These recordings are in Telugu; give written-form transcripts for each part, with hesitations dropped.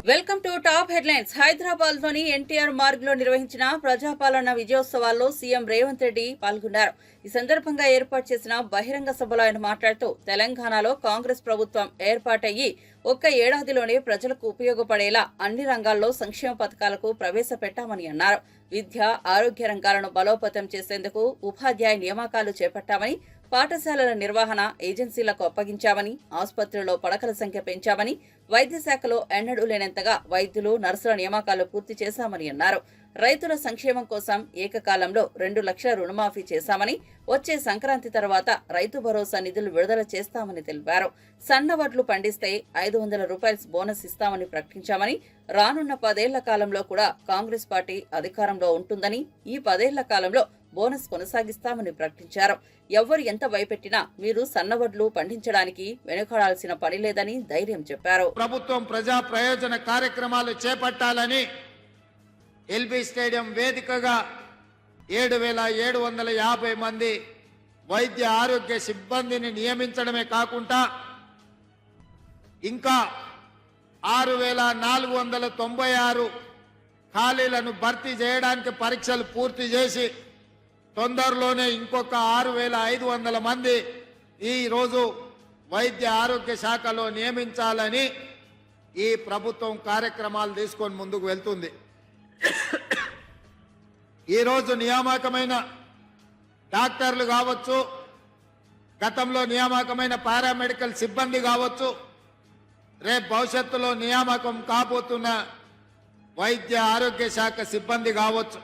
Welcome to top headlines. Hyderabad లోని ఎన్టీఆర్ మార్గ్ లో నిర్వహించిన ప్రజాపాలన విజయోత్సవాల్లో సీఎం రేవంత్ రెడ్డి పాల్గొన్నారు. ఈ సందర్భంగా ఏర్పాటు చేసిన బహిరంగ సభలో ఆయన మాట్లాడుతూ తెలంగాణలో కాంగ్రెస్ ప్రభుత్వం ఏర్పాటయ్యి ఒక్క ఏడాదిలోనే ప్రజలకు ఉపయోగపడేలా అన్ని రంగాల్లో సంక్షేమ పథకాలకు ప్రవేశపెట్టామని అన్నారు. విద్య, ఆరోగ్య రంగాలను బలోపేతం చేసేందుకు ఉపాధ్యాయ నియామకాలు చేపట్టామని, పాఠశాలల నిర్వహణ ఏజెన్సీలకు అప్పగించామని, ఆసుపత్రుల్లో పడకల సంఖ్య పెంచామని, వైద్య శాఖలో ఎన్నడూ లేనంతగా వైద్యులు, నర్సుల నియామకాలు పూర్తి చేశామని అన్నారు. రైతుల సంక్షేమం కోసం ఏకకాలంలో 2 లక్షల రుణమాఫీ చేశామని, వచ్చే సంక్రాంతి తర్వాత రైతు భరోసా నిధులు విడుదల చేస్తామని తెలిపారు. సన్న వడ్లు పండిస్తే 500 రూపాయల బోనస్ ఇస్తామని ప్రకటించామని, రానున్న 10 ఏళ్ల కాలంలో కూడా కాంగ్రెస్ పార్టీ అధికారంలో ఉంటుందని, ఈ 10 ఏళ్ల కాలంలో బోనస్ కొనసాగిస్తామని ప్రకటించారు. ఎవరు ఎంత భయపెట్టినా మీరు సన్నవడ్లు పండించడానికి వెనుకాడాల్సిన పని లేదని ధైర్యం చెప్పారు. ప్రభుత్వం ప్రజా ప్రయోజన కార్యక్రమాలు చేపట్టాలని ఎల్బీ స్టేడియం వేదికగా 7,750 మంది వైద్య ఆరోగ్య సిబ్బందిని నియమించడమే కాకుండా ఇంకా 6,496 ఖాళీలను భర్తీ చేయడానికి పరీక్షలు పూర్తి చేసి తొందరలోనే ఇంకొక 6,500 మంది ఈరోజు వైద్య ఆరోగ్య శాఖలో నియమించాలని ఈ ప్రభుత్వం కార్యక్రమాలు తీసుకొని ముందుకు వెళ్తుంది. ఈరోజు నియామకమైన డాక్టర్లు కావచ్చు, గతంలో నియామకమైన పారామెడికల్ సిబ్బంది కావచ్చు, రేపు భవిష్యత్తులో నియామకం కాబోతున్న వైద్య ఆరోగ్య శాఖ సిబ్బంది కావచ్చు,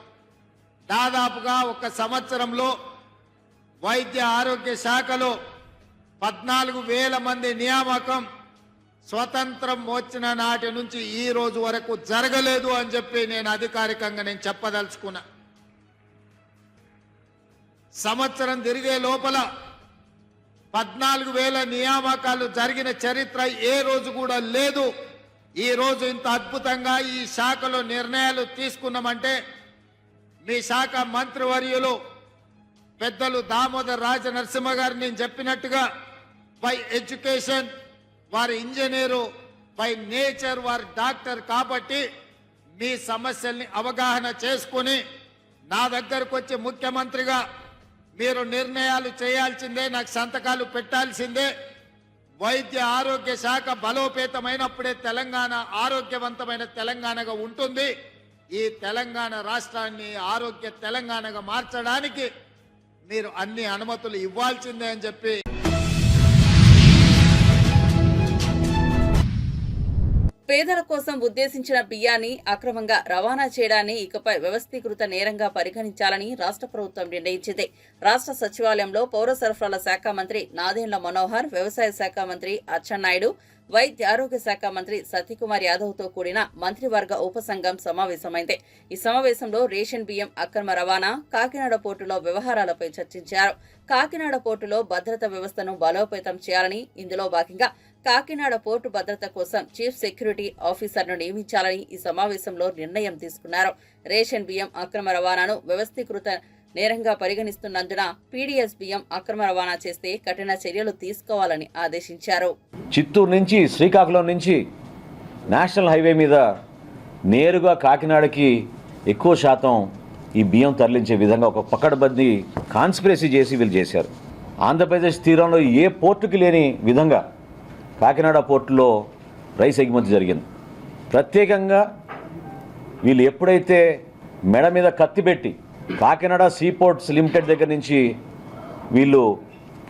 దాదాపుగా ఒక సంవత్సరంలో వైద్య ఆరోగ్య శాఖలో 14,000 మంది నియామకం స్వతంత్రం వచ్చిన నాటి నుంచి ఈ రోజు వరకు జరగలేదు అని చెప్పి నేను అధికారికంగా చెప్పదలుచుకున్నా. సంవత్సరం తిరిగే లోపల 14,000 నియామకాలు జరిగిన చరిత్ర ఏ రోజు కూడా లేదు. ఈ రోజు ఇంత అద్భుతంగా ఈ శాఖలో నిర్ణయాలు తీసుకున్నామంటే మీ శాఖ మంత్రివర్యులు పెద్దలు దామోదర్ రాజనరసింహ గారు నేను చెప్పినట్టుగా బై ఎడ్యుకేషన్ వారి ఇంజనీరు, బై నేచర్ వారి డాక్టర్ కాబట్టి మీ సమస్యల్ని అవగాహన చేసుకుని నా దగ్గరకు వచ్చి ముఖ్యమంత్రిగా మీరు నిర్ణయాలు చేయాల్సిందే, నాకు సంతకాలు పెట్టాల్సిందే. వైద్య ఆరోగ్య శాఖ బలోపేతమైనప్పుడే తెలంగాణ ఆరోగ్యవంతమైన తెలంగాణగా ఉంటుంది. ఈ తెలంగాణ రాష్ట్రాన్ని ఆరోగ్య తెలంగాణగా మార్చడానికి మీరు అన్ని అనుమతులు ఇవ్వాల్సిందే అని చెప్పి పేదల కోసం ఉద్దేశించిన బియ్యాన్ని అక్రమంగా రవాణా చేయడాన్ని ఇకపై వ్యవస్థీకృత నేరంగా పరిగణించాలని రాష్ట్ర ప్రభుత్వం నిర్ణయించింది. రాష్ట్ర సచివాలయంలో పౌర సరఫరాల శాఖ మంత్రి నాదెండ్ల మనోహర్, వ్యవసాయ శాఖ మంత్రి అచ్చెన్నాయుడు, వైద్య ఆరోగ్య శాఖ మంత్రి సత్యకుమార్ యాదవ్ తో కూడిన మంత్రివర్గ ఉపసంఘం సమావేశమైంది. ఈ సమావేశంలో రేషన్ బియ్యం అక్రమ రవాణా, కాకినాడ పోర్టులో వ్యవహారాలపై చర్చించారు. కాకినాడ పోర్టులో భద్రత వ్యవస్థను బలోపేతం చేయాలని, ఇందులో భాగంగా కాకినాడ పోర్టు భద్రత కోసం చీఫ్ సెక్యూరిటీ ఆఫీసర్ను నియమించాలని ఈ సమావేశంలో నిర్ణయం తీసుకున్నారు. రేషన్ బియ్యం అక్రమ రవాణాను వ్యవస్థీకృత నేరంగా పరిగణిస్తున్నందున పీడీఎస్ బియ్యం అక్రమ రవాణా చేస్తే కఠిన చర్యలు తీసుకోవాలని ఆదేశించారు. చిత్తూరు నుంచి, శ్రీకాకుళం నుంచి నేషనల్ హైవే మీద నేరుగా కాకినాడకి ఎక్కువ శాతం ఈ బియ్యం తరలించే విధంగా ఒక పకడ్బందీ కాన్స్పిరసీ చేసి వీళ్ళు చేశారు. ఆంధ్రప్రదేశ్ తీరంలో ఏ పోర్టుకి లేని విధంగా కాకినాడ పోర్టులో రైస్ ఎగుమతి జరిగింది. ప్రత్యేకంగా వీళ్ళు ఎప్పుడైతే మెడ మీద కత్తి పెట్టి కాకినాడ సీపోర్ట్స్ లిమిటెడ్ దగ్గర నుంచి వీళ్ళు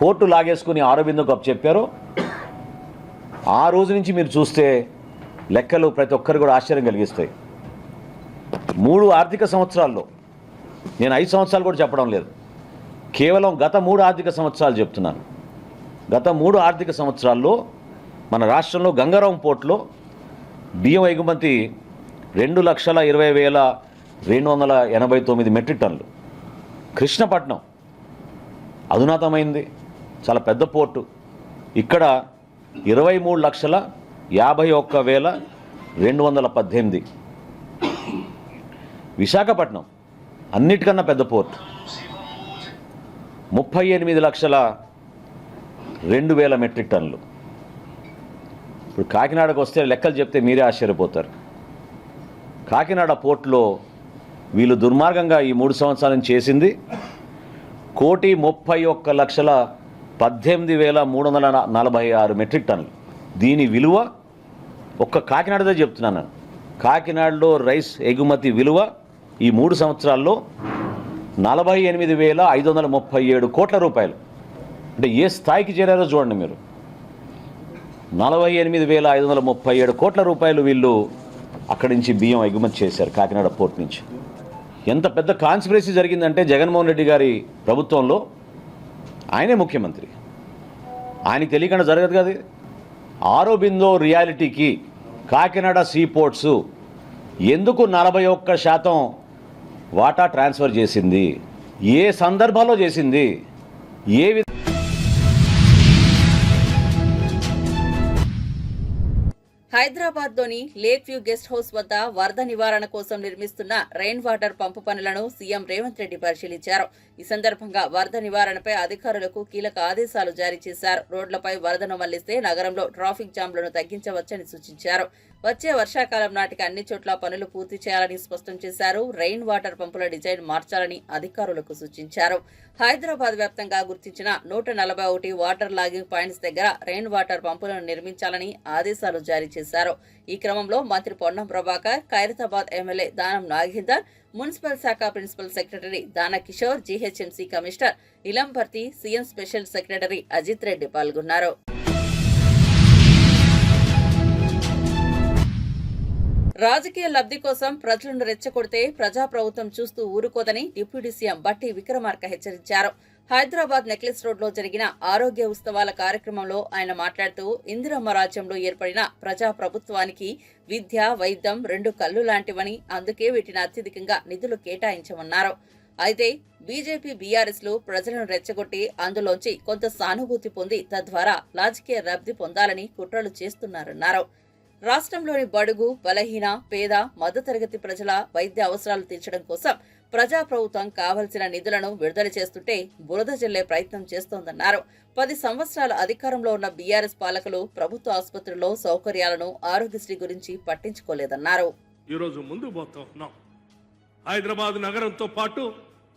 పోర్టు లాగేసుకుని ఆరోబిందకు అప్పచెప్పారో ఆ రోజు నుంచి మీరు చూస్తే లెక్కలు ప్రతి ఒక్కరు కూడా ఆశ్చర్యం కలిగిస్తాయి. 3 ఆర్థిక సంవత్సరాల్లో, నేను 5 సంవత్సరాలు కూడా చెప్పడం లేదు, కేవలం గత 3 ఆర్థిక సంవత్సరాలు చెప్తున్నాను. గత 3 ఆర్థిక సంవత్సరాల్లో మన రాష్ట్రంలో గంగారాం పోర్టులో బియ్యం ఎగుమతి 2,20,289 మెట్రిక్ టన్నులు. కృష్ణపట్నం అధునాతమైంది, చాలా పెద్ద పోర్టు, ఇక్కడ 23,51,218. విశాఖపట్నం అన్నిటికన్నా పెద్ద పోర్టు, 38,02,000 మెట్రిక్ టన్నులు. ఇప్పుడు కాకినాడకు వస్తే లెక్కలు చెప్తే మీరే ఆశ్చర్యపోతారు. కాకినాడ పోర్టులో వీళ్ళు దుర్మార్గంగా ఈ 3 సంవత్సరాలను చేసింది 1,31,18,346 మెట్రిక్ టన్నులు. దీని విలువ ఒక్క కాకినాడదే చెప్తున్నాను. కాకినాడలో రైస్ ఎగుమతి విలువ ఈ 3 సంవత్సరాల్లో 48,537 కోట్ల రూపాయలు. అంటే ఏ స్థాయికి చేరారో చూడండి మీరు. 48,537 కోట్ల రూపాయలు వీళ్ళు అక్కడి నుంచి బియ్యం ఎగుమతి చేశారు కాకినాడ పోర్ట్ నుంచి. ఎంత పెద్ద కాన్స్పిరసీ జరిగిందంటే జగన్మోహన్ రెడ్డి గారి ప్రభుత్వంలో ఆయనే ముఖ్యమంత్రి, ఆయనకి తెలియకుండా జరగదు కదా. ఆరోబిందో రియాలిటీకి కాకినాడ సీ పోర్ట్స్ ఎందుకు 41% వాటా ట్రాన్స్ఫర్ చేసింది, ఏ సందర్భంలో చేసింది, ఏ హైదరాబాద్లోని లేక్ వ్యూ గెస్ట్ హౌస్ వద్ద వరద నివారణ కోసం నిర్మిస్తున్న రెయిన్ వాటర్ పంపు పనులను సీఎం రేవంత్ రెడ్డి పరిశీలించారు. ఈ సందర్భంగా వరద నివారణపై అధికారులకు కీలక ఆదేశాలు జారీ చేశారు. రోడ్లపై వరదను మళ్లిస్తే నగరంలో ట్రాఫిక్ జామ్లను తగ్గించవచ్చని సూచించారు. వచ్చే వర్షాకాలం నాటికి అన్ని చోట్ల పనులు పూర్తి చేయాలని స్పష్టం చేశారు. రెయిన్ వాటర్ పంపుల డిజైన్ మార్చాలని అధికారులకు సూచించారు. హైదరాబాద్ వ్యాప్తంగా గుర్తించిన 141 వాటర్ లాగింగ్ పాయింట్స్ దగ్గర రెయిన్ వాటర్ పంపులను నిర్మించాలని ఆదేశాలు జారీ చేశారు. ఈ క్రమంలో మంత్రి పొన్నం ప్రభాకర్, ఖైరతాబాద్ ఎమ్మెల్యే దానం నాగేందర్, మున్సిపల్ శాఖ principal secretary Dana Kishore, GHMC commissioner Ilamparthi, CM special secretary Ajit Reddy పాల్గొన్నారు. రాజకీయ లబ్ధి కోసం ప్రజలను రెచ్చగొడితే ప్రజాప్రభుత్వం చూస్తూ ఊరుకోదని డిప్యూటీ సీఎం బట్టి విక్రమార్క హెచ్చరించారు. హైదరాబాద్ నెక్లెస్ రోడ్లో జరిగిన ఆరోగ్య ఉత్సవాల కార్యక్రమంలో ఆయన మాట్లాడుతూ ఇందిరమ్మ రాజ్యంలో ఏర్పడిన ప్రజాప్రభుత్వానికి విద్య, వైద్యం 2 కళ్ళు లాంటివని, అందుకే వీటిని అత్యధికంగా నిధులు కేటాయించమన్నారు. అయితే బీజేపీ, బీఆర్ఎస్లు ప్రజలను రెచ్చగొట్టి అందులోంచి కొంత సానుభూతి పొంది తద్వారా రాజకీయ లబ్ధి పొందాలని కుట్రలు చేస్తున్నారన్నారు. రాష్ట్రంలోని బడుగు, బలహీన, పేద, మధ్యతరగతి ప్రజల వైద్య అవసరాలు తీర్చడం కోసం ప్రజాప్రభుత్వం కావలసిన నిధులను విడుదల చేస్తుంటే బురద జల్లే ప్రయత్నం చేస్తోందన్నారు. 10 సంవత్సరాల అధికారంలో ఉన్న బీఆర్ఎస్ పాలకులు ప్రభుత్వ ఆసుపత్రుల్లో సౌకర్యాలను, ఆరోగ్యశ్రీ గురించి పట్టించుకోలేదన్నారు. ఈరోజు ముందుకు పోతా ఉన్నాం. హైదరాబాద్ నగరంతో పాటు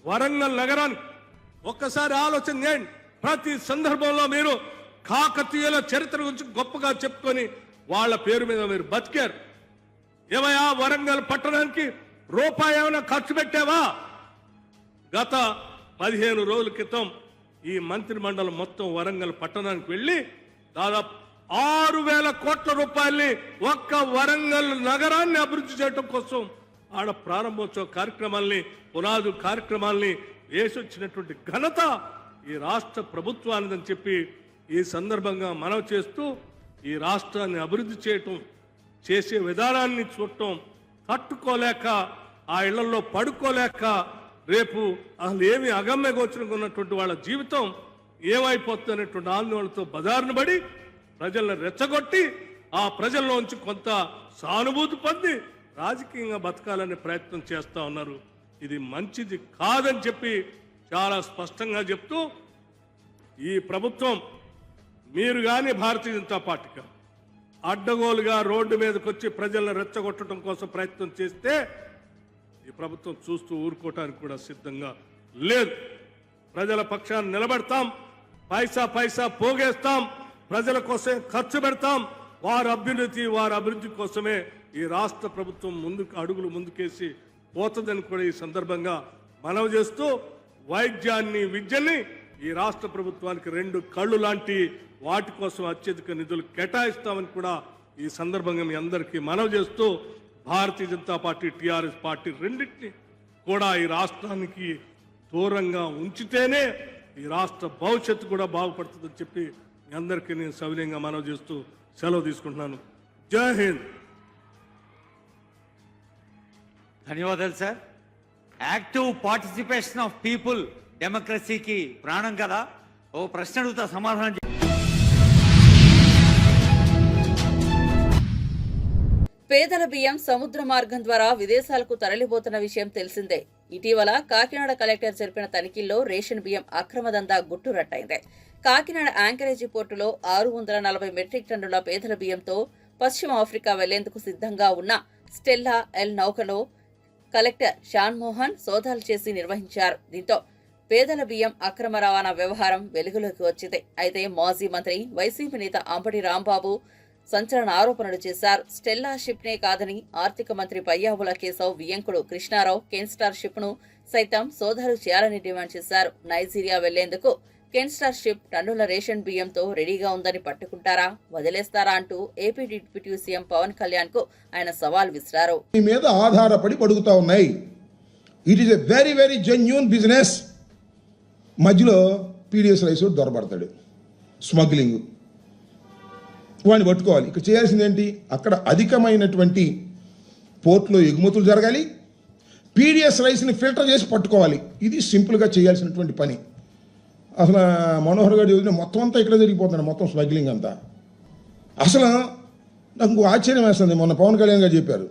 వరంగల్ నగరాన్ని ఒక్కసారి ఆలోచన చేయండి. ప్రతి సందర్భంలో మీరు కాకతీయుల చరిత్ర గురించి గొప్పగా చెప్పుకొని వాళ్ళ పేరు మీద మీరు బతికారు. ఏమయ్యా వరంగల్ పట్టణానికి రూపాయి ఏమైనా ఖర్చు పెట్టావా? గత 15 రోజుల క్రితం ఈ మంత్రి మండలి మొత్తం వరంగల్ పట్టణానికి వెళ్లి దాదాపు 6,000 కోట్ల రూపాయల్ని ఒక్క వరంగల్ నగరాన్ని అభివృద్ధి చేయడం కోసం ఆడ ప్రారంభోత్సవ కార్యక్రమాల్ని, పునాదు కార్యక్రమాల్ని వేసొచ్చినటువంటి ఘనత ఈ రాష్ట్ర ప్రభుత్వానిదని చెప్పి ఈ సందర్భంగా మనవి చేస్తూ, ఈ రాష్ట్రాన్ని అభివృద్ధి చేయటం, చేసే విధానాన్ని చూడటం తట్టుకోలేక, ఆ ఇళ్లలో పడుకోలేక, రేపు అసలు ఏమి అగమ్య గోచరంగా ఉన్నటువంటి వాళ్ళ జీవితం ఏమైపోతున్నటువంటి ఆందోళనతో బజారును పడి ప్రజలను రెచ్చగొట్టి ఆ ప్రజల్లోంచి కొంత సానుభూతి పొంది రాజకీయంగా బతకాలనే ప్రయత్నం చేస్తూ ఉన్నారు. ఇది మంచిది కాదని చెప్పి చాలా స్పష్టంగా చెప్తూ, ఈ ప్రభుత్వం మీరు కానీ భారతీయ జనతా పార్టీగా అడ్డగోలుగా రోడ్డు మీదకి వచ్చి ప్రజలను రెచ్చగొట్టడం కోసం ప్రయత్నం చేస్తే ఈ ప్రభుత్వం చూస్తూ ఊరుకోవటానికి కూడా సిద్ధంగా లేదు. ప్రజల పక్షాన్ని నిలబెడతాం, పైసా పైసా పోగేస్తాం, ప్రజల కోసం ఖర్చు పెడతాం. వారి అభివృద్ధి కోసమే ఈ రాష్ట్ర ప్రభుత్వం అడుగులు ముందుకేసి పోతుందని కూడా ఈ సందర్భంగా మనవి చేస్తూ, వైద్యాన్ని, విద్యని ఈ రాష్ట్ర ప్రభుత్వానికి 2 కళ్ళు లాంటి వాటి కోసం అత్యధిక నిధులు కేటాయిస్తామని కూడా ఈ సందర్భంగా మీ అందరికీ మనవి చేస్తూ, Bharatiya Janata party, TRS party రెండింటినీ కూడా ఈ రాష్ట్రానికి దూరంగా ఉంచితేనే ఈ రాష్ట్ర భవిష్యత్తు కూడా బాగుపడుతుందని చెప్పి మీ అందరికీ నేను సవినయంగా మనవి చేస్తూ సెలవు తీసుకుంటున్నాను. జై హింద్. ధన్యవాదాలు sir. Active participation of people డెమోక్రసీకి ప్రాణం కదా. ఓ ప్రశ్న అడుగుతా, సమాధానం. పేదల బియ్యం సముద్ర మార్గం ద్వారా విదేశాలకు తరలిపోతున్న విషయం తెలిసిందే. ఇటీవల కాకినాడ కలెక్టర్ జరిపిన తనిఖీల్లో రేషన్ బియ్యం అక్రమ దందా గుట్టురట్టయింది. కాకినాడ యాంకరేజీ పోర్టులో 640 మెట్రిక్ టన్నుల పేదల బియ్యంతో పశ్చిమ ఆఫ్రికా వెళ్లేందుకు సిద్ధంగా ఉన్న స్టెల్లా ఎల్ నౌకలో కలెక్టర్ షాన్ మోహన్ సోదాలు చేసి నిర్వహించారు. దీంతో పేదల బియ్యం అక్రమ రవాణా వ్యవహారం వెలుగులోకి వచ్చింది. అయితే మాజీ మంత్రి వైసీపీ నేత అంబటి రాంబాబు సంచలన ఆరోపణలు చేశారు. స్టెల్లా షిప్ నే కాదని ఆర్థిక మంత్రి పయ్యావుల కేశవ్ వియ్యంకుడు కృష్ణారావు కెన్స్టార్ షిప్ ను సైతం సోదాలు చేయాలని డిమాండ్ చేశారు. నైజీరియా వెళ్లేందుకు కెన్స్టార్ షిప్ టన్నుల రేషన్ బియ్యంతో రెడీగా ఉందని పట్టుకుంటారా, వదిలేస్తారా అంటూ AP deputy CM Pawan Kalyan కు ఆయన సవాల్ విసిరారు. మీ మీద ఆధారపడి పడుగుతా ఉన్నాయి. It is a very very genuine business. మధ్యలో పీడిఎస్ రైస్ దొరబడతాడు, స్మగ్లింగ్, వాడిని పట్టుకోవాలి. ఇక్కడ చేయాల్సింది ఏంటి? అక్కడ అధికమైనటువంటి పోర్టులో ఎగుమతులు జరగాలి, పీడిఎస్ రైస్ని ఫిల్టర్ చేసి పట్టుకోవాలి. ఇది సింపుల్గా చేయాల్సినటువంటి పని. అసలు మనోహర్ గారు చదివిన మొత్తం అంతా ఇక్కడ జరిగిపోతుంది, మొత్తం స్మగ్లింగ్ అంతా. అసలు నాకు ఇంకో ఆశ్చర్యం వేస్తుంది. మొన్న పవన్ కళ్యాణ్ గారు చెప్పారు,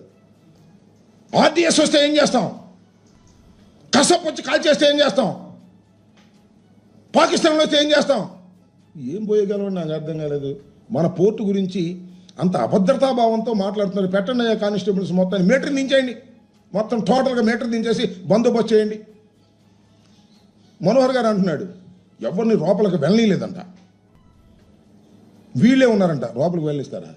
ఆర్డీఎస్ వస్తే ఏం చేస్తాం, కసప్ వచ్చి కాల్ చేస్తే ఏం చేస్తాం, పాకిస్తాన్లో వస్తే ఏం చేస్తాం. ఏం పోయగలవని నాకు అర్థం కాలేదు. మన పోర్టు గురించి అంత అభద్రతాభావంతో మాట్లాడుతున్నారు. పెట్టండి అయ్యా కానిస్టేబుల్స్ మొత్తాన్ని మీటర్ దించేయండి, మొత్తం టోటల్గా మీటర్ దించేసి బందోబస్తు చేయండి. మనోహర్ గారు అంటున్నాడు ఎవరిని లోపలికి వెళ్ళలేదంట, వీళ్ళే ఉన్నారంట. లోపలికి వెళ్ళిస్తారా?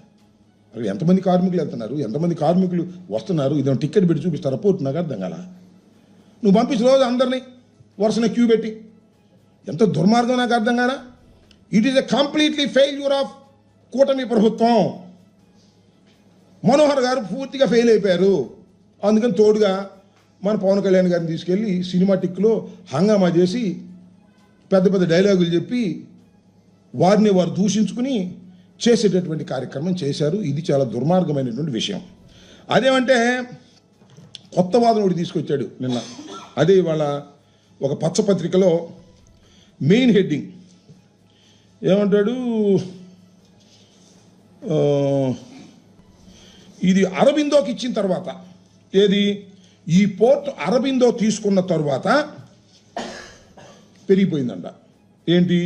అక్కడ ఎంతమంది కార్మికులు వెళ్తున్నారు, ఎంతమంది కార్మికులు వస్తున్నారు, ఇదేమో టికెట్ పెట్టి చూపిస్తారా పోర్టు? నాకు అర్థం కాల. నువ్వు పంపించిన రోజు అందరినీ వరుసన క్యూ పెట్టి ఎంత దుర్మార్గం నాకు అర్థం కాదా. It is a completely failure of కూటమి ప్రభుత్వం. మనోహర్ గారు పూర్తిగా ఫెయిల్ అయిపోయారు. అందుకని తోడుగా మన పవన్ కళ్యాణ్ గారిని తీసుకెళ్ళి సినిమాటిక్లో హంగామా చేసి పెద్ద పెద్ద డైలాగులు చెప్పి వారిని వారు దూషించుకుని చేసేటటువంటి కార్యక్రమం చేశారు. ఇది చాలా దుర్మార్గమైనటువంటి విషయం. అదేమంటే కొత్త వాదన ఒకటి తీసుకొచ్చాడు నిన్న. అదే ఇవాళ ఒక పచ్చపత్రికలో మెయిన్ హెడ్డింగ్ ఏమంటాడు, ఇది అరబిందోకి ఇచ్చిన తర్వాత, ఏది ఈ పోర్ట్ అరబిందో తీసుకున్న తర్వాత పెరిగిపోయిందంట. ఏంటి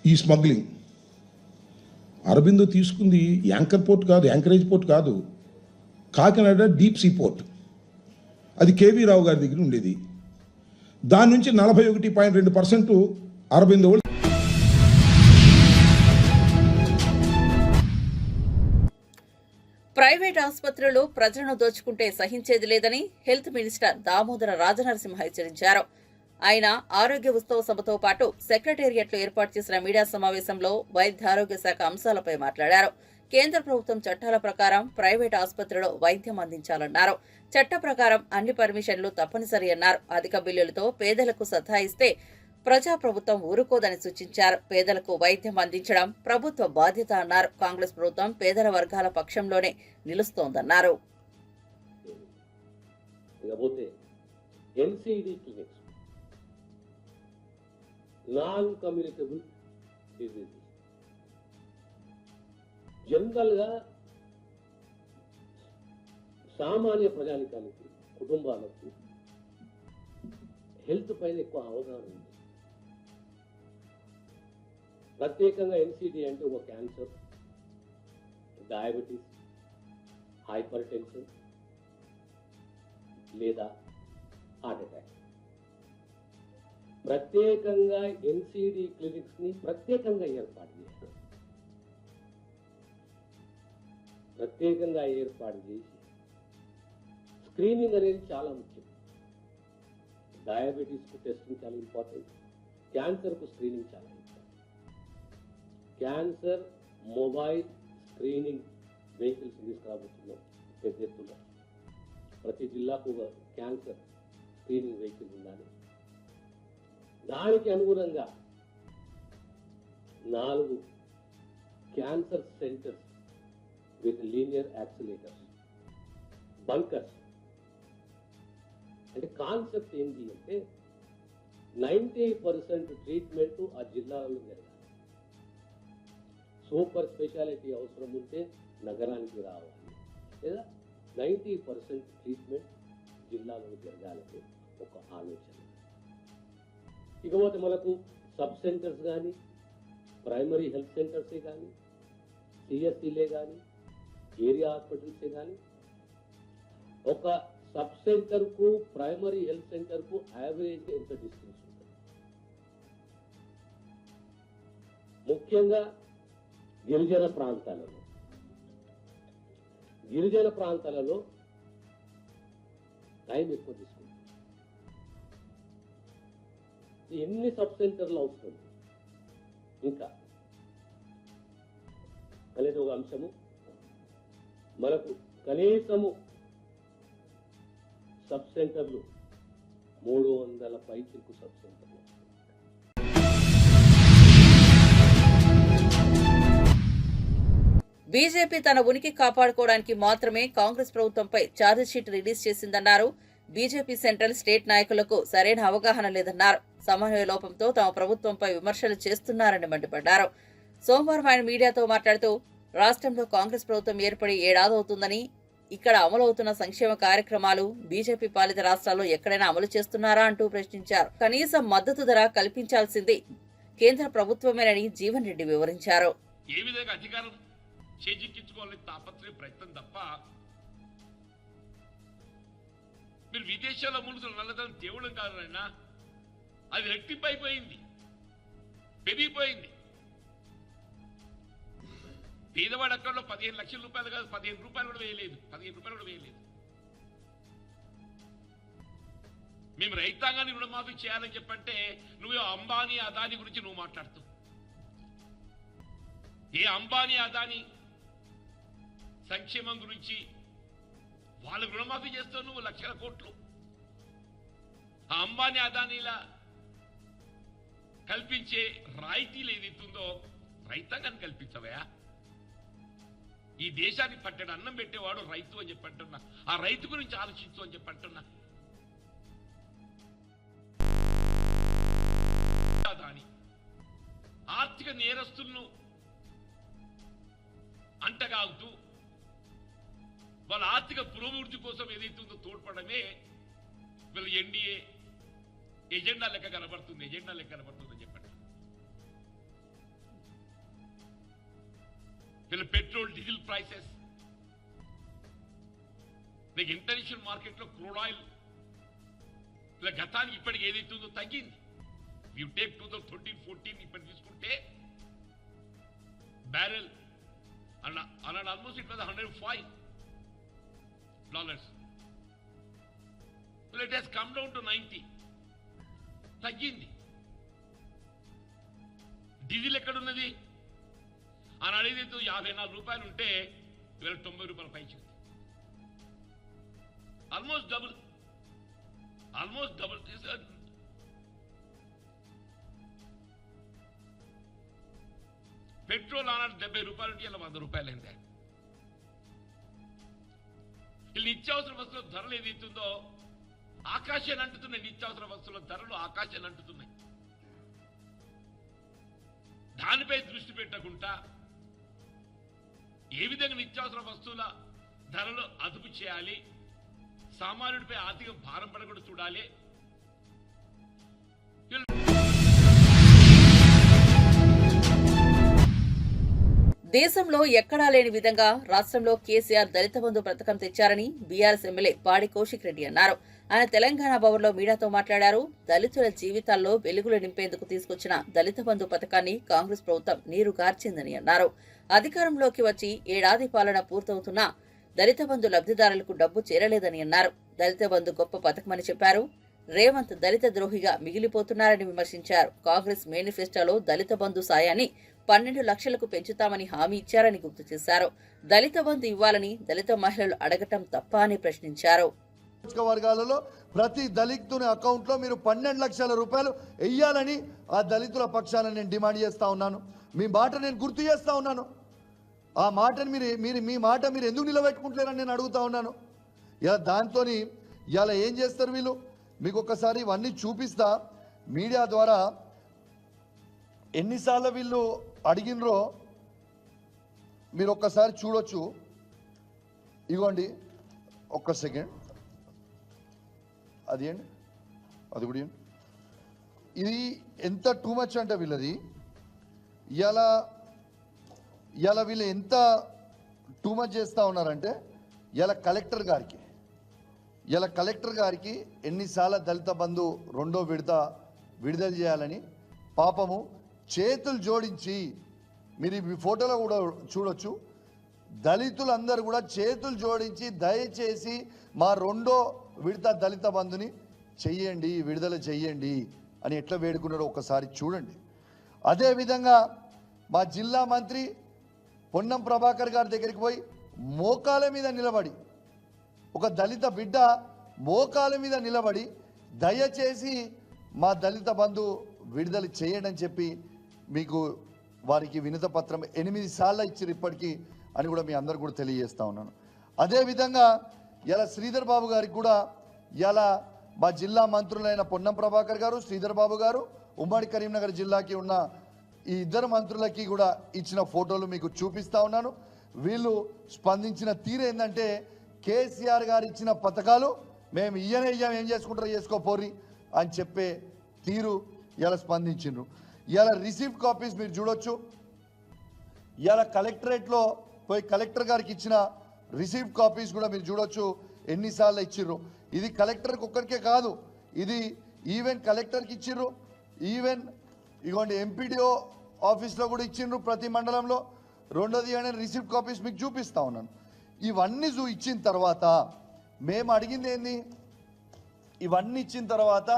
ఈ స్మగ్లింగ్? అరబిందో తీసుకుంది యాంకర్ పోర్ట్ కాదు, యాంకరేజ్ పోర్ట్ కాదు, కాకినాడ డీప్ సీ పోర్ట్. అది కేవీ రావు గారి దగ్గర ఉండేది. దాని నుంచి 41.2% అరబిందో. ప్రైవేట్ ఆసుపత్రులు ప్రజలను దోచుకుంటే సహించేది లేదని హెల్త్ మినిస్టర్ దామోదర రాజనరసింహ హెచ్చరించారు. ఆయన ఆరోగ్య ఉత్సవ సభతో పాటు సెక్రటేరియట్లో ఏర్పాటు చేసిన మీడియా సమావేశంలో వైద్య ఆరోగ్య శాఖ అంశాలపై మాట్లాడారు. కేంద్ర ప్రభుత్వం చట్టాల ప్రకారం ప్రైవేట్ ఆసుపత్రిలో వైద్యం అందించాలన్నారు. చట్ట ప్రకారం అన్ని పర్మిషన్లు తప్పనిసరి అన్నారు. అధిక బిల్లులతో పేదలకు సతాయిస్తే ప్రజాప్రభుత్వం ఊరుకోదని సూచించారు. పేదలకు వైద్యం అందించడం ప్రభుత్వ బాధ్యత అన్నారు. కాంగ్రెస్ ప్రభుత్వం పేదల వర్గాల పక్షంలోనే నిలుస్తోందన్నారు. నాన్ కమ్యూనికబుల్ డిజీజ్ జనరల్గా సామాన్య ప్రజానికానికి, కుటుంబాలకు హెల్త్ పైన ఎక్కువ అవగాహన ఉంది. ప్రత్యేకంగా ఎన్సిడి అంటే ఒక క్యాన్సర్, డయాబెటీస్, హైపర్ టెన్షన్ లేదా హార్ట్ అటాక్. ప్రత్యేకంగా ఎన్సిడి క్లినిక్స్ని ప్రత్యేకంగా ఏర్పాటు చేశారు. ప్రత్యేకంగా ఏర్పాటు చేసి స్క్రీనింగ్ అనేది చాలా ముఖ్యం. డయాబెటీస్కు టెస్టింగ్ చాలా ఇంపార్టెంట్, క్యాన్సర్కు స్క్రీనింగ్ చాలా important. Cancer mobile screening vehicles తీసుకురాబోతున్నాం పెద్ద ఎత్తున. ప్రతి జిల్లాకు ఒక క్యాన్సర్ స్క్రీనింగ్ వెహికల్ ఉండాలి. దానికి అనుగుణంగా 4 cancer centres with linear accelerators, bunkers. అంటే కాన్సెప్ట్ ఏంటి అంటే 90% ట్రీట్మెంట్ ఆ జిల్లాలో జరగాలి. సూపర్ స్పెషాలిటీ అవసరం ఉంటే నగరానికి రావాలి, లేదా 90% ట్రీట్మెంట్ జిల్లాలో జరగాలని ఒక ఆలోచన. ఇకపోతే మనకు సబ్ సెంటర్స్ కానీ, ప్రైమరీ హెల్త్ సెంటర్సే కానీ, సిఎస్సీలే కానీ, ఏరియా హాస్పిటల్సే కానీ ఒక సబ్ సెంటర్కు ప్రైమరీ హెల్త్ సెంటర్కు యావరేజ్ ఎంత డిస్టెన్స్ ఉంటుంది? ముఖ్యంగా గిరిజన ప్రాంతాలలో టైం ఎక్కువ తీసుకుంటుంది. ఎన్ని సబ్ సెంటర్లు అవసరం ఇంకా అనేది ఒక అంశము. మనకు కనీసము సబ్ సెంటర్లు 300 పైచిలకు సబ్ సెంటర్లు. బీజేపీ తన ఉనికి కాపాడుకోవడానికి మాత్రమే కాంగ్రెస్ ప్రభుత్వంపై ఛార్జిషీట్ రిలీజ్ చేసిందన్నారు. బీజేపీ సెంట్రల్ స్టేట్ నాయకులకు సరైన అవగాహన లేదన్నారు. సమన్వయ లోపంతో తమ ప్రభుత్వంపై విమర్శలు చేస్తున్నారని మండిపడ్డారు. సోమవారం ఆయన మీడియాతో మాట్లాడుతూ రాష్ట్రంలో కాంగ్రెస్ ప్రభుత్వం ఏర్పడి ఏడాదవుతుందని, ఇక్కడ అమలవుతున్న సంక్షేమ కార్యక్రమాలు బీజేపీ పాలిత రాష్ట్రాల్లో ఎక్కడైనా అమలు చేస్తున్నారా అంటూ ప్రశ్నించారు. కనీస మద్దతు ధర కల్పించాల్సింది కేంద్ర ప్రభుత్వమేనని జీవన్ రెడ్డి వివరించారు. ఏ విధంగా అధికారం చేజిక్కించుకోవాలని తాపత్రయ ప్రయత్నం తప్ప మీరు విదేశాల్లో మునుగుతున్న నల్లదనం దేవుళ్ళం కాదు నాయనా. అది రెట్టింపు అయిపోయింది, పెరిగిపోయింది. పేదవాడి అకౌంట్లో 15 లక్షల రూపాయలు కాదు, 15 రూపాయలు కూడా వేయలేదు. మేము రైతాంగాన్ని రుణమాఫీ చేయాలని చెప్పంటే నువ్వు అంబానీ అదానీ గురించి నువ్వు మాట్లాడుతావు. ఏ అంబానీ అదానీ సంక్షేమం గురించి వాళ్ళకు రుణమాఫీ చేస్తావు నువ్వు లక్షల కోట్లు. ఆ అంబానీ అదానీలా కల్పించే రాయితీలు ఏదైతుందో రైతాంగాన్ని కల్పించవయా. ఈ దేశానికి పట్టెడు అన్నం పెట్టేవాడు రైతు అని చెప్పంటున్నా. ఆ రైతు గురించి ఆలోచించు అని చెప్పంటున్నా. అదానీ ఆర్థిక నేరస్తులను అంటగాగుతూ వాళ్ళ ఆర్థిక పురోభివృద్ధి కోసం ఏదైతుందో తోడ్పడమే వీళ్ళ ఎన్డీఏ ఎజెండా లెక్క కనబడుతుంది అని చెప్పండి. వీళ్ళ పెట్రోల్ డీజిల్ ప్రైసెస్ నీకు ఇంటర్నేషనల్ మార్కెట్లో క్రూడ్ ఆయిల్ వీళ్ళ గతానికి ఇప్పటికి ఏదైతుందో తగ్గింది. యూ టేక్ 2013-14 ఇప్పుడు తీసుకుంటే బ్యారెల్ అన్నాడు almost it was $105. Well, it has come down to 90. తగ్గింది. డీజిల్ ఎక్కడున్నది? ఆనాడు ఏదైతే 54 రూపాయలు ఉంటే ఇవాళ 90 రూపాయల పైకి ఆల్మోస్ట్ డబుల్. పెట్రోల్ ఆనాడు 70 రూపాయలు ఉంటే ఇలా 100 రూపాయలు అయింది. వీళ్ళు నిత్యావసర వస్తువుల ధరలు ఏదైతుందో ఆకాశాన్ని అంటుతున్నాయి. నిత్యావసర వస్తువుల ధరలు ఆకాశాన్ని అంటుతున్నాయి. దానిపై దృష్టి పెట్టకుండా ఏ విధంగా నిత్యావసర వస్తువుల ధరలు అదుపు చేయాలి, సామాన్యుడిపై ఆర్థిక భారం పడకుండా చూడాలి. దేశంలో ఎక్కడా లేని విధంగా రాష్ట్రంలో కేసీఆర్ దళిత బంధు పథకం తెచ్చారని బీఆర్ఎస్ ఎమ్మెల్యే పాడి కౌశిక్ రెడ్డి అన్నారు. ఆయన తెలంగాణ భవన్లో మీడియాతో మాట్లాడారు. దళితుల జీవితాల్లో వెలుగులు నింపేందుకు తీసుకొచ్చిన దళిత బంధు పథకాన్ని కాంగ్రెస్ ప్రభుత్వం నీరు కార్చిందని అన్నారు. అధికారంలోకి వచ్చి ఏడాది పాలన పూర్తవుతున్నా దళిత బంధు లబ్ధిదారులకు డబ్బు చేరలేదని అన్నారు. దళిత బంధు గొప్ప పథకమని చెప్పారు. రేవంత్ దళిత ద్రోహిగా మిగిలిపోతున్నారని విమర్శించారు. కాంగ్రెస్ మేనిఫెస్టోలో దళిత బంధు సాయాన్ని 12 లక్షలకు పెంచుతామని హామీ ఇచ్చారని గుర్తు చేశారు. దళిత బంధు ఇవ్వాలని దళిత మహిళలు అడగటం తప్ప అని ప్రశ్నించారు. వర్గాలలో ప్రతి దళితుని అకౌంట్లో మీరు 12 లక్షల రూపాయలు వెయ్యాలని ఆ దళితుల పక్షాన నేను డిమాండ్ చేస్తా ఉన్నాను. మీ మాట నేను గుర్తు చేస్తా ఉన్నాను. ఆ మాటను మీ మాట మీరు ఎందుకు నిలబెట్టుకుంటలేరని నేను అడుగుతా ఉన్నాను. ఇలా దాంతో ఇలా ఏం చేస్తారు వీళ్ళు? మీకు ఒక్కసారి ఇవన్నీ చూపిస్తా. మీడియా ద్వారా ఎన్నిసార్లు వీళ్ళు అడిగినరో మీరు ఒక్కసారి చూడొచ్చు. ఇగోండి, ఒక్క సెకండ్, అది అండి, అది కూడా ఇది ఎంత టూ మచ్ అంటే వీళ్ళది ఇలా వీళ్ళు ఎంత టూ మచ్ చేస్తూ ఉన్నారంటే ఇలా కలెక్టర్ గారికి ఇలా కలెక్టర్ గారికి ఎన్నిసార్లు దళిత బంధు రెండో విడుదల చేయాలని పాపము చేతులు జోడించి, మీరు ఈ ఫోటోలో కూడా చూడొచ్చు, దళితులందరూ కూడా చేతులు జోడించి దయచేసి మా రెండో విడత దళిత బంధుని చెయ్యండి, విడుదల చెయ్యండి అని ఎట్లా వేడుకున్నారో ఒకసారి చూడండి. అదేవిధంగా మా జిల్లా మంత్రి పొన్నం ప్రభాకర్ గారి దగ్గరికి పోయి మోకాల మీద నిలబడి, ఒక దళిత బిడ్డ మోకాల మీద నిలబడి దయచేసి మా దళిత బంధు విడుదల చేయండి అని చెప్పి మీకు వారికి వినత పత్రం 8 సార్లు ఇచ్చారు ఇప్పటికీ అని కూడా మీ అందరు కూడా తెలియజేస్తా ఉన్నాను. అదేవిధంగా ఇలా శ్రీధర్ బాబు గారికి కూడా ఇలా మా జిల్లా మంత్రులైన పొన్నం ప్రభాకర్ గారు, శ్రీధర్ బాబు గారు, ఉమ్మడి కరీంనగర్ జిల్లాకి ఉన్న ఈ ఇద్దరు మంత్రులకి కూడా ఇచ్చిన ఫోటోలు మీకు చూపిస్తా ఉన్నాను. వీళ్ళు స్పందించిన తీరు ఏంటంటే, కేసీఆర్ గారు ఇచ్చిన పథకాలు మేము ఇయ్యం ఏం చేసుకుంటారో చేసుకోపోరి అని చెప్పే తీరు ఇలా స్పందించిండ్రు. ఇలా రిసీవ్డ్ కాపీస్ మీరు చూడొచ్చు. ఇలా కలెక్టరేట్లో పోయి కలెక్టర్ గారికి ఇచ్చిన రిసీవ్డ్ కాపీస్ కూడా మీరు చూడొచ్చు ఎన్నిసార్లు ఇచ్చిర్రు. ఇది కలెక్టర్కి ఒక్కరికే కాదు, ఇది ఈవెన్ కలెక్టర్కి ఇచ్చిర్రు, ఈవెన్ ఇగోండి ఎంపీడీఓ ఆఫీస్లో కూడా ఇచ్చిండ్రు ప్రతి మండలంలో. రెండోది అనే రిసీవ్డ్ కాపీస్ మీకు చూపిస్తా ఉన్నాను. ఇవన్నీ ఇచ్చిన తర్వాత మేము అడిగింది ఏంది, ఇవన్నీ ఇచ్చిన తర్వాత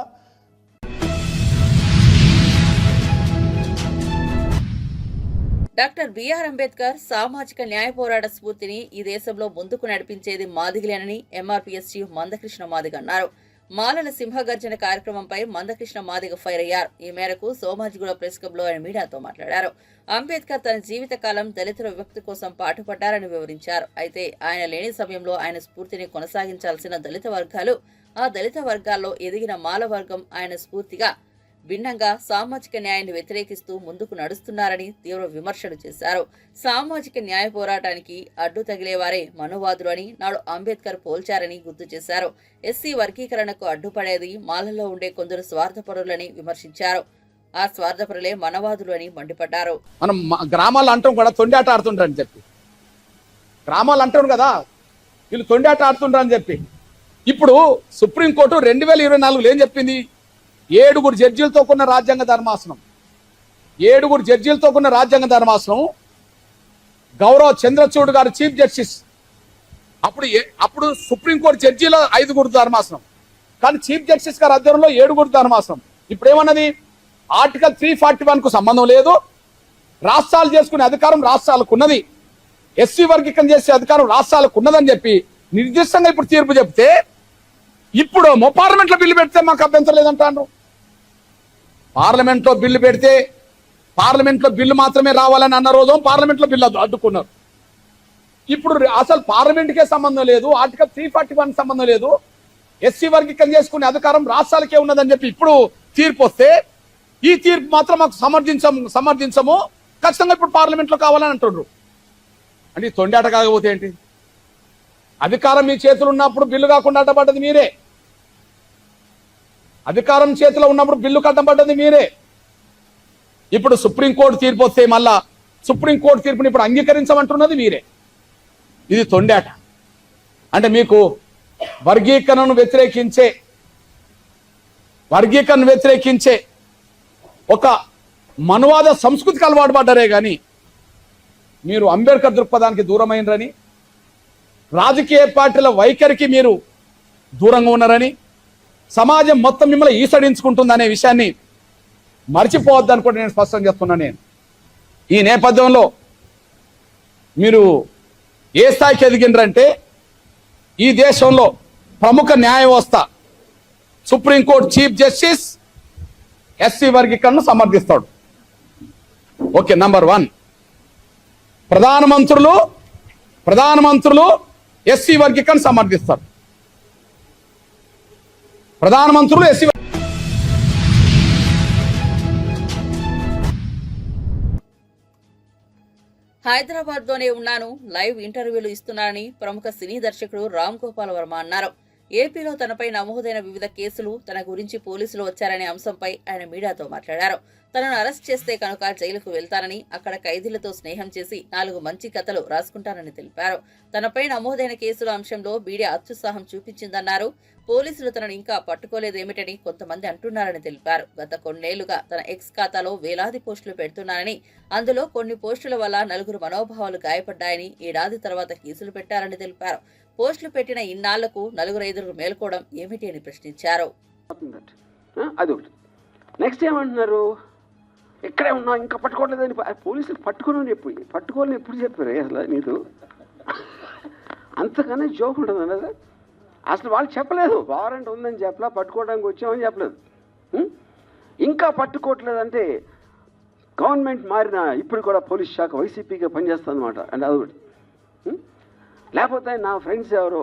డాక్టర్ బిఆర్ అంబేద్కర్ సామాజిక న్యాయ పోరాట స్ఫూర్తిని ఈ దేశంలో ముందుకు నడిపించేది మాదిగలేనని ఎంఆర్పీఎస్ చీఫ్ మందకృష్ణ మాదిగ అన్నారు. మాలల సింహగర్జన కార్యక్రమంపై మందకృష్ణ మాదిగ ఫైర్ అయ్యారు. ఈ మేరకు సోమాజిగూడ ప్రెస్ క్లబ్ లో ఆయన మీడియాతో మాట్లాడారు. అంబేద్కర్ తన జీవితకాలం దళితుల విముక్తి కోసం పాటుపడ్డారని వివరించారు. అయితే ఆయన లేని సమయంలో ఆయన స్ఫూర్తిని కొనసాగించాల్సిన దళిత వర్గాలు, ఆ దళిత వర్గాల్లో ఎదిగిన మాల వర్గం ఆయన స్ఫూర్తిగా భిన్నంగా సామాజిక న్యాయాన్ని వ్యతిరేకిస్తూ ముందుకు నడుస్తున్నారని తీవ్ర విమర్శలు చేశారు. సామాజిక న్యాయ పోరాటానికి అడ్డు తగిలేవారే మనువాదులు అని నాడు అంబేద్కర్ పోల్చారని గుర్తు చేశారు. ఎస్సీ వర్గీకరణకు అడ్డుపడేది మాలలో ఉండే కొందరు స్వార్థపరులని విమర్శించారు. ఆ స్వార్థపరులే మనవాదులు అని మండిపడ్డారు. మనం గ్రామాల్లో అంటాం కూడా తొండాట ఆడుతుంటారని చెప్పి, గ్రామాలు అంటాం కదా వీళ్ళు తొండాట ఆడుతుంటారని చెప్పి. ఇప్పుడు సుప్రీంకోర్టు 2024లో ఏం చెప్పింది, 7 జడ్జీలతో కూడిన రాజ్యాంగ ధర్మాసనం, 7 జడ్జీలతో కూడిన రాజ్యాంగ ధర్మాసనం, గౌరవ చంద్రచూడ్ గారు చీఫ్ జస్టిస్, అప్పుడు సుప్రీంకోర్టు జడ్జీల 5 ధర్మాసనం, కానీ చీఫ్ జస్టిస్ గారి ఆధ్వర్యంలో 7 ధర్మాసనం. ఇప్పుడు ఏమన్నది, ఆర్టికల్ 341 కు సంబంధం లేదు, రాష్ట్రాలు చేసుకునే అధికారం రాష్ట్రాలకు ఉన్నది, ఎస్సీ వర్గీకరణ చేసే అధికారం రాష్ట్రాలకు ఉన్నదని చెప్పి నిర్దిష్టంగా ఇప్పుడు తీర్పు చెప్తే, ఇప్పుడు పార్లమెంట్లో బిల్లు పెడితే మాకు అభ్యంతరం లేదంటాను. పార్లమెంట్లో బిల్లు పెడితే పార్లమెంట్లో బిల్లు మాత్రమే రావాలని అన్న రోజు పార్లమెంట్లో బిల్లు అడ్డుకున్నారు. ఇప్పుడు అసలు పార్లమెంట్కే సంబంధం లేదు, ఆర్టికల్ 341 సంబంధం లేదు, ఎస్సీ వర్గీకరణ చేసుకునే అధికారం రాష్ట్రాలకే ఉన్నదని చెప్పి ఇప్పుడు తీర్పు వస్తే, ఈ తీర్పు మాత్రం మాకు సమర్థించము ఖచ్చితంగా ఇప్పుడు పార్లమెంట్లో కావాలని అంటున్నారు. అంటే తొండాట కాకపోతే ఏంటి, అధికారం మీ చేతులు ఉన్నప్పుడు బిల్లు కాకుండా అడ్డపడ్డది మీరే, అధికారం చేతిలో ఉన్నప్పుడు బిల్లు కట్టబడ్డది మీరే. ఇప్పుడు సుప్రీంకోర్టు తీర్పు వస్తే మళ్ళా సుప్రీంకోర్టు తీర్పుని ఇప్పుడు అంగీకరించమంటున్నది మీరే. ఇది తొండాట. అంటే మీకు వర్గీకరణను వ్యతిరేకించే ఒక మనువాద సంస్కృతికి అలవాటు పడ్డారే కానీ మీరు అంబేద్కర్ దృక్పథానికి దూరమైనరని, రాజకీయ పార్టీల వైఖరికి మీరు దూరంగా ఉన్నారని, సమాజం మొత్తం మిమ్మల్ని ఈసడించుకుంటుందనే విషయాన్ని మర్చిపోవద్దని కూడా నేను స్పష్టం చేస్తున్నాను. నేను ఈ నేపథ్యంలో మీరు ఏ స్థాయికి ఎదిగినరంటే, ఈ దేశంలో ప్రముఖ న్యాయ వ్యవస్థ సుప్రీంకోర్టు చీఫ్ జస్టిస్ ఎస్సీ వర్గీకరణను సమర్థిస్తాడు. ఓకే, నంబర్ 1 ప్రధానమంత్రులు ఎస్సీ వర్గీకరణ సమర్థిస్తారు. ప్రధానమంత్రులు ఎస్సీ హైదరాబాద్ లోనే ఉన్నాను, లైవ్ ఇంటర్వ్యూలు ఇస్తున్నానని ప్రముఖ సినీ దర్శకుడు రామ్ గోపాల్ వర్మ అన్నారు. ఏపీలో తనపై నమోదైన వివిధ కేసులు, తన గురించి పోలీసులు వచ్చారనే అంశంపై ఆయన మీడియాతో మాట్లాడారు. తనను అరెస్ట్ చేస్తే కనుక జైలుకు వెళ్తానని, అక్కడ ఖైదీలతో స్నేహం చేసి 4 మంచి కథలు రాసుకుంటానని తెలిపారు. తనపై నమోదైన కేసుల అంశంలో మీడియా అత్యుత్సాహం చూపించిందన్నారు. పోలీసులు తనను ఇంకా పట్టుకోలేదేమిటని కొంతమంది అంటున్నారని తెలిపారు. గత కొన్నేళ్లుగా తన ఎక్స్ ఖాతాలో వేలాది పోస్టులు పెడుతున్నానని, అందులో కొన్ని పోస్టుల వల్ల 4 మనోభావాలు గాయపడ్డాయని, ఏడాది తర్వాత కేసులు పెట్టారని తెలిపారు. పోస్టులు పెట్టిన ఇన్నాళ్లకు 4-5 మేల్కోవడం ఏమిటి అని ప్రశ్నించారు. అదొకటి. నెక్స్ట్ ఏమంటున్నారు, ఇక్కడే ఉన్నా ఇంకా పట్టుకోవట్లేదని పోలీసులు పట్టుకోని చెప్పి పట్టుకోవాలని ఎప్పుడు చెప్పారు అసలు నీకు? అంతకన్నా జోక్ ఉంటుంది కదా. అసలు వాళ్ళు చెప్పలేదు, వారెంట్ ఉందని చెప్పలా, పట్టుకోవడానికి వచ్చామని చెప్పలేదు. ఇంకా పట్టుకోవట్లేదంటే గవర్నమెంట్ మారిన ఇప్పుడు కూడా పోలీస్ శాఖ వైసీపీగా పనిచేస్తుంది అన్నమాట. అంటే అదొకటి. లేకపోతే నా ఫ్రెండ్స్ ఎవరో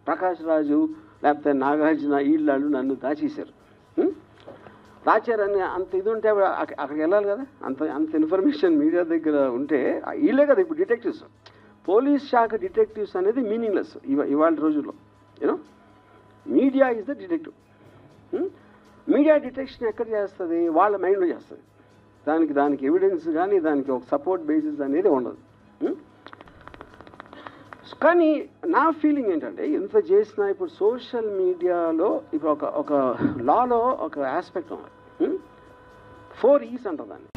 ప్రకాష్ రాజు లేకపోతే నాగార్జున వీళ్ళు నన్ను దాచేశారు. దాచారని అంత ఇది ఉంటే అక్కడికి వెళ్ళాలి కదా. అంత ఇన్ఫర్మేషన్ మీడియా దగ్గర ఉంటే వీళ్ళే కదా ఇప్పుడు డిటెక్టివ్స్. పోలీస్ శాఖ డిటెక్టివ్స్ అనేది మీనింగ్లెస్ ఇవాళ రోజుల్లో. You know, media is the detective. Media detection ఎక్కడ చేస్తుంది? వాళ్ళ మైండ్లో చేస్తుంది. దానికి ఎవిడెన్స్ కానీ దానికి ఒక సపోర్ట్ బేసిస్ అనేది ఉండదు. కానీ నా ఫీలింగ్ ఏంటంటే, ఇంత చేసినా ఇప్పుడు సోషల్ మీడియాలో ఇప్పుడు ఒక లాలో ఒక ఆస్పెక్ట్ ఉంది. 4 E's అంటారు దాన్ని.